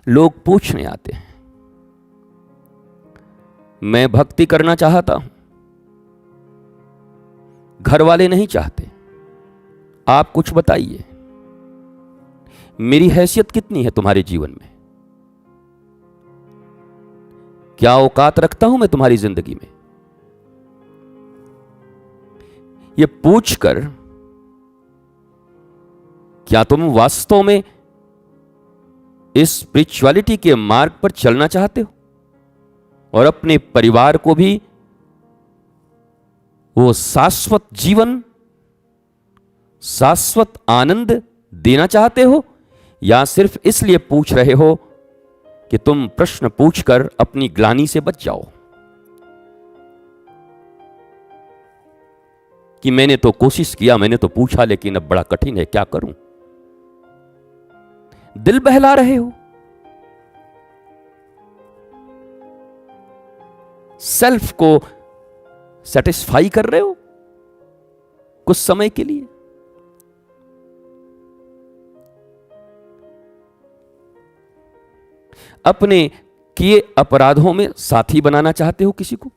लोग पूछने आते हैं, मैं भक्ति करना चाहता हूं, घर वाले नहीं चाहते, आप कुछ बताइए, मेरी हैसियत कितनी है तुम्हारे जीवन में, क्या औकात रखता हूं मैं तुम्हारी जिंदगी में। यह पूछकर क्या तुम वास्तव में इस स्पिरिचुअलिटी के मार्ग पर चलना चाहते हो और अपने परिवार को भी वो शाश्वत जीवन, शाश्वत आनंद देना चाहते हो, या सिर्फ इसलिए पूछ रहे हो कि तुम प्रश्न पूछकर अपनी ग्लानि से बच जाओ कि मैंने तो कोशिश किया, मैंने तो पूछा, लेकिन अब बड़ा कठिन है, क्या करूं। दिल बहला रहे हो, सेल्फ को सेटिस्फाई कर रहे हो कुछ समय के लिए। अपने किए अपराधों में साथी बनाना चाहते हो किसी को,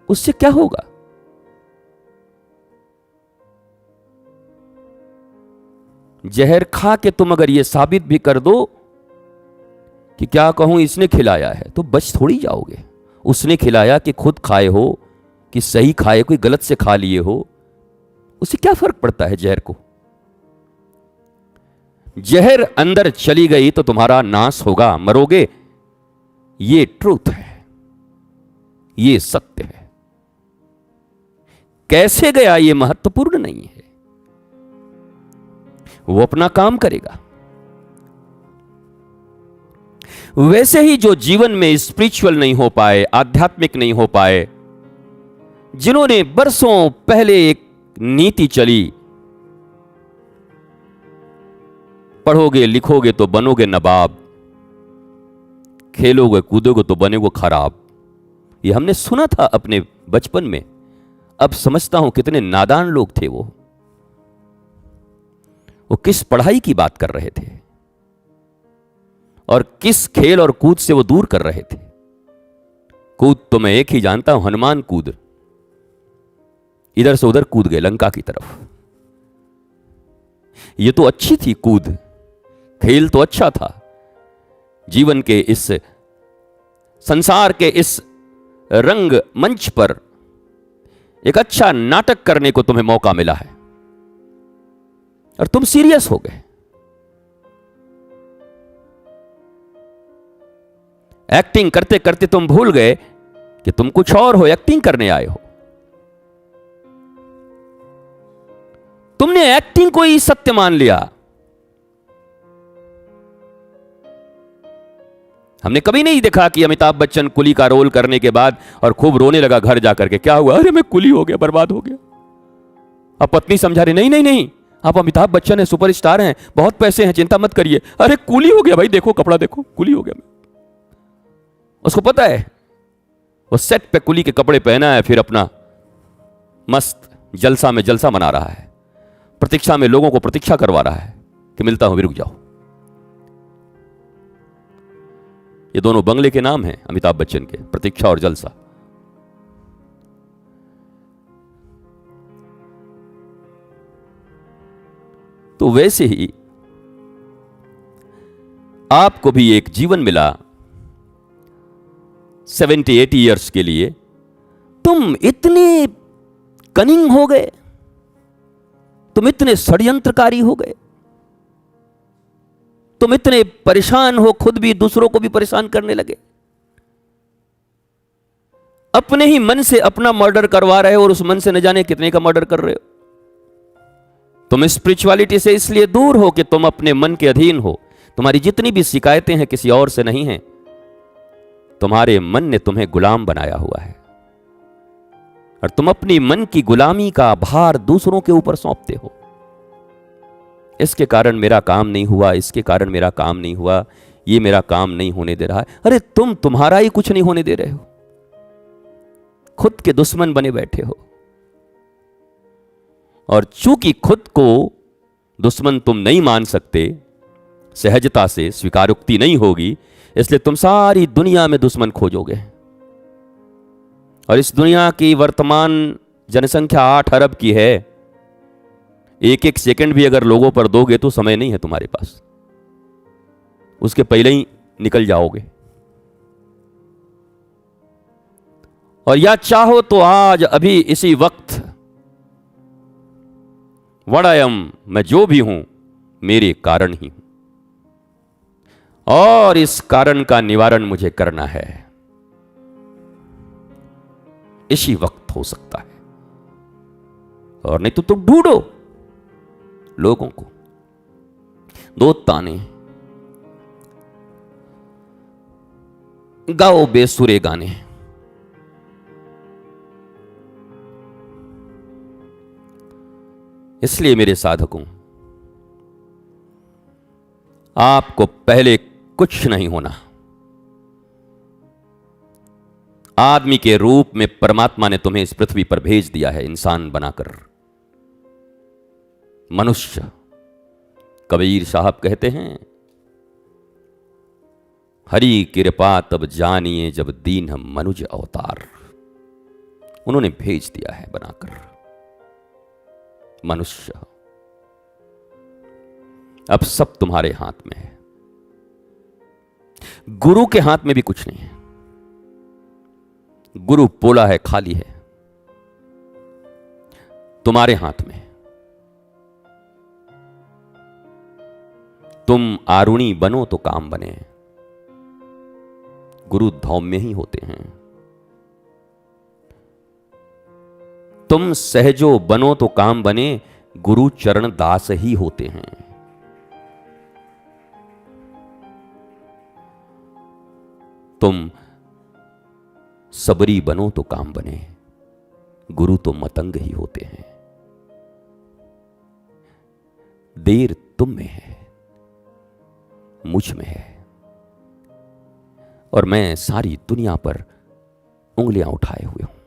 उससे क्या होगा। जहर खा के तुम अगर यह साबित भी कर दो कि क्या कहूं इसने खिलाया है, तो बच थोड़ी जाओगे। उसने खिलाया कि खुद खाए हो कि सही खाए, कोई गलत से खा लिए हो, उससे क्या फर्क पड़ता है जहर को। जहर अंदर चली गई तो तुम्हारा नाश होगा, मरोगे। ये ट्रूथ है, ये सत्य है। कैसे गया ये महत्वपूर्ण नहीं है, वो अपना काम करेगा। वैसे ही जो जीवन में स्पिरिचुअल नहीं हो पाए, आध्यात्मिक नहीं हो पाए, जिन्होंने बरसों पहले एक नीति चली, पढ़ोगे लिखोगे तो बनोगे नवाब, खेलोगे कूदोगे तो बनेगो खराब, ये हमने सुना था अपने बचपन में। अब समझता हूं कितने नादान लोग थे वो किस पढ़ाई की बात कर रहे थे और किस खेल और कूद से वो दूर कर रहे थे। कूद तो मैं एक ही जानता हूं, हनुमान कूद, इधर से उधर कूद गए लंका की तरफ। ये तो अच्छी थी कूद, खेल तो अच्छा था। जीवन के इस संसार के इस रंग मंच पर एक अच्छा नाटक करने को तुम्हें मौका मिला है और तुम सीरियस हो गए। एक्टिंग करते करते तुम भूल गए कि तुम कुछ और हो, एक्टिंग करने आए हो। तुमने एक्टिंग को ही सत्य मान लिया। हमने कभी नहीं देखा कि अमिताभ बच्चन कुली का रोल करने के बाद और खूब रोने लगा घर जाकर के, क्या हुआ, अरे मैं कुली हो गया, बर्बाद हो गया। अब पत्नी समझा रही, नहीं नहीं नहीं, आप अमिताभ बच्चन हैं, सुपरस्टार हैं, बहुत पैसे हैं, चिंता मत करिए। अरे कुली हो गया भाई, देखो कपड़ा देखो, कुली हो गया मैं। उसको पता है वो सेट पे कुली के कपड़े पहना है, फिर अपना मस्त जलसा में जलसा मना रहा है, प्रतीक्षा में लोगों को प्रतीक्षा करवा रहा है कि मिलता हूं, भी रुक जाओ। ये दोनों बंगले के नाम हैं अमिताभ बच्चन के, प्रतीक्षा और जलसा। तो वैसे ही आपको भी एक जीवन मिला 70-80 ईयर्स के लिए। तुम इतने कनिंग हो गए, तुम इतने षड्यंत्रकारी हो गए, तुम इतने परेशान हो, खुद भी दूसरों को भी परेशान करने लगे। अपने ही मन से अपना मर्डर करवा रहे हो और उस मन से न जाने कितने का मर्डर कर रहे हो। तुम स्पिरिचुअलिटी से इसलिए दूर हो कि तुम अपने मन के अधीन हो। तुम्हारी जितनी भी शिकायतें हैं किसी और से नहीं हैं, तुम्हारे मन ने तुम्हें गुलाम बनाया हुआ है और तुम अपनी मन की गुलामी का भार दूसरों के ऊपर सौंपते हो। इसके कारण मेरा काम नहीं हुआ, इसके कारण मेरा काम नहीं हुआ, ये मेरा काम नहीं होने दे रहा है। अरे तुम तुम्हारा ही कुछ नहीं होने दे रहे हो, खुद के दुश्मन बने बैठे हो। और चूंकि खुद को दुश्मन तुम नहीं मान सकते, सहजता से स्वीकारोक्ति नहीं होगी, इसलिए तुम सारी दुनिया में दुश्मन खोजोगे। और इस दुनिया की वर्तमान जनसंख्या 8 अरब की है। एक एक सेकंड भी अगर लोगों पर दोगे तो समय नहीं है तुम्हारे पास, उसके पहले ही निकल जाओगे। और या चाहो तो आज अभी इसी वक्त वड़ायम, मैं जो भी हूं मेरे कारण ही हूं, और इस कारण का निवारण मुझे करना है। इसी वक्त हो सकता है, और नहीं तो तुम ढूंढो लोगों को, दो ताने गाओ, बेसुरे गाने। इसलिए मेरे साधकों, आपको पहले कुछ नहीं होना। आदमी के रूप में परमात्मा ने तुम्हें इस पृथ्वी पर भेज दिया है, इंसान बनाकर। मनुष्य, कबीर साहब कहते हैं, हरि कृपा तब जानिए जब दीन हम मनुज अवतार। उन्होंने भेज दिया है बनाकर मनुष्य। अब सब तुम्हारे हाथ में है, गुरु के हाथ में भी कुछ नहीं है। गुरु पोला है, खाली है, तुम्हारे हाथ में। तुम आरुणी बनो तो काम बने। गुरु धौम्य ही होते हैं। तुम सहजो बनो तो काम बने, गुरु चरण दास ही होते हैं। तुम सबरी बनो तो काम बने, गुरु तो मतंग ही होते हैं। देर तुम में है, मुझ में है, और मैं सारी दुनिया पर उंगलियां उठाए हुए हूं।